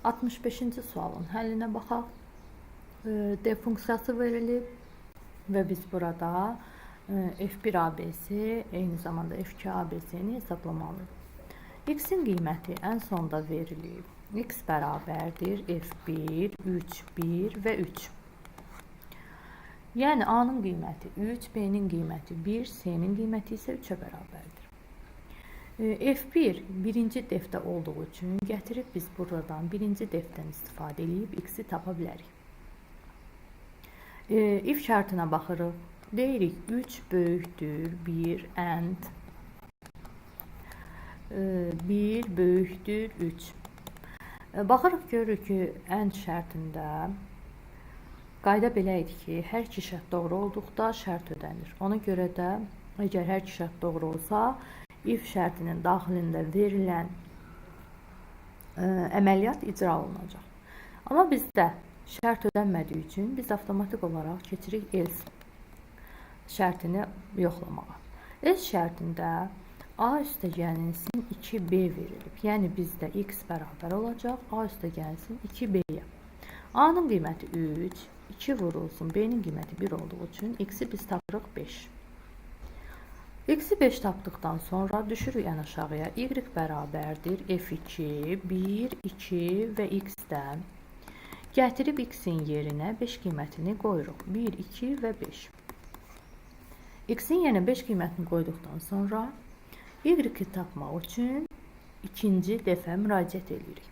65-ci sualın həllinə baxaq. D funksiyası verilib və biz burada F1 ABC eyni zamanda F2 ABC-ni hesablamalıyıq. X-in qiyməti ən sonda verilib. X bərabərdir F1, 3, 1 və 3. Yəni A-nın qiyməti 3, B-nin qiyməti 1, C-nin qiyməti isə 3-ə bərabərdir. F1 birinci defdə olduğu üçün gətirib biz buradan birinci defdən istifadə edib X-i tapa bilərik. If şərtinə baxırıq. Deyirik 3 böyükdür 1 and 1 böyükdür 3. Baxırıq görürük ki, and şərtində qayda belə idi ki, hər iki şərt doğru olduqda şərt ödənir. Ona görə də əgər hər iki şərt doğru olsa, if şərtinin daxilində verilən əməliyyat icra olunacaq. Amma bizdə şərt ödənmədiyi üçün biz avtomatik olaraq keçirik else şərtini yoxlamağa. Else şərtində A üstəgəlsin 2B verilib. Yəni bizdə x bərabər olacaq A üstəgəlsin 2B-yə. A-nın qiyməti 3, 2 vurulsun B-nin qiyməti 1 olduğu üçün x-i biz tapırıq 5. X-i 5 tapdıqdan sonra düşürük ən aşağıya. Y bərabərdir F2, 1, 2 və x-dən. Gətirib x-in yerinə 5 qiymətini qoyuruq. 1, 2 və 5. X-in yerinə 5 qiymətini qoyduqdan sonra Y-i tapmaq üçün ikinci defə müraciət edirik.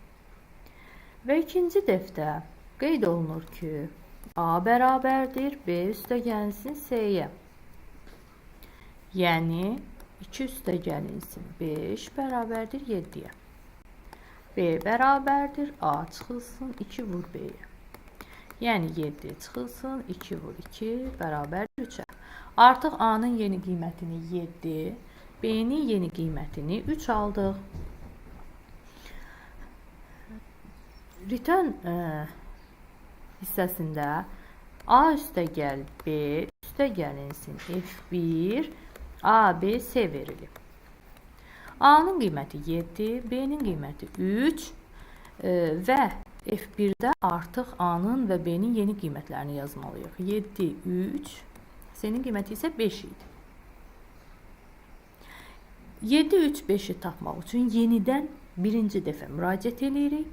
Və ikinci defdə qeyd olunur ki, A bərabərdir B üstəgəlsin C-yə. Yəni 2 üstəgəlinsin 5 bərabərdir 7-yə. B bərabərdir A çıxılsın 2 vur B-yə. Yəni 7 çıxılsın 2 vur 2 bərabərdir 3-ə. Artıq A-nın yeni qiymətini 7, B-nin yeni qiymətini 3 aldıq. Return hissəsində A üstəgəl B üstəgəlinsin F1 A, B, C verilib. A-nın qiyməti 7, B-nin qiyməti 3 və F1-də artıq A-nın və B-nin yeni qiymətlərini yazmalıyıq. 7, 3, C-nin qiyməti isə 5 idi. 7, 3, 5-i tapmaq üçün yenidən birinci dəfə müraciət edirik.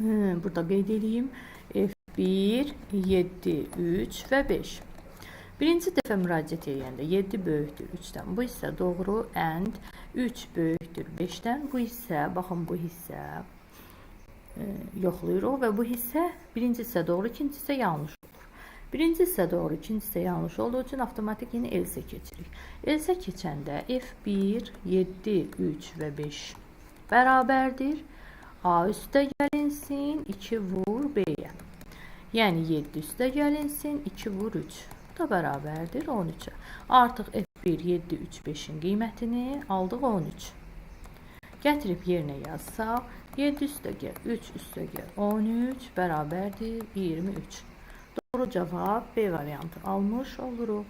Burada qeyd edeyim. F1, 7, 3 və 5. Birinci dəfə müraciət edəndə 7 böyükdür 3-dən. Bu hissə doğru and 3 böyükdür 5-dən. Bu hissə, baxın bu hissə yoxlayırıq və bu hissə birinci hissə doğru, ikinci hissə yanlış olur. Birinci hissə doğru, ikinci hissə yanlış olduğu üçün avtomatik yine else keçirik. Else keçəndə F1, 7, 3 və 5 bərabərdir. A üstə gəlinsin 2 vur B-yə. Yəni 7 üstə gəlinsin 2 vur 3. Bu da bərabərdir 13-ə. Artıq F1, 7, 3, 5-in qiymətini aldıq 13. Gətirib yerinə yazsaq, 7 üstə gəl, 3 üstə gəl, 13 bərabərdir 23. Doğru cavab B variantı almış oluruq.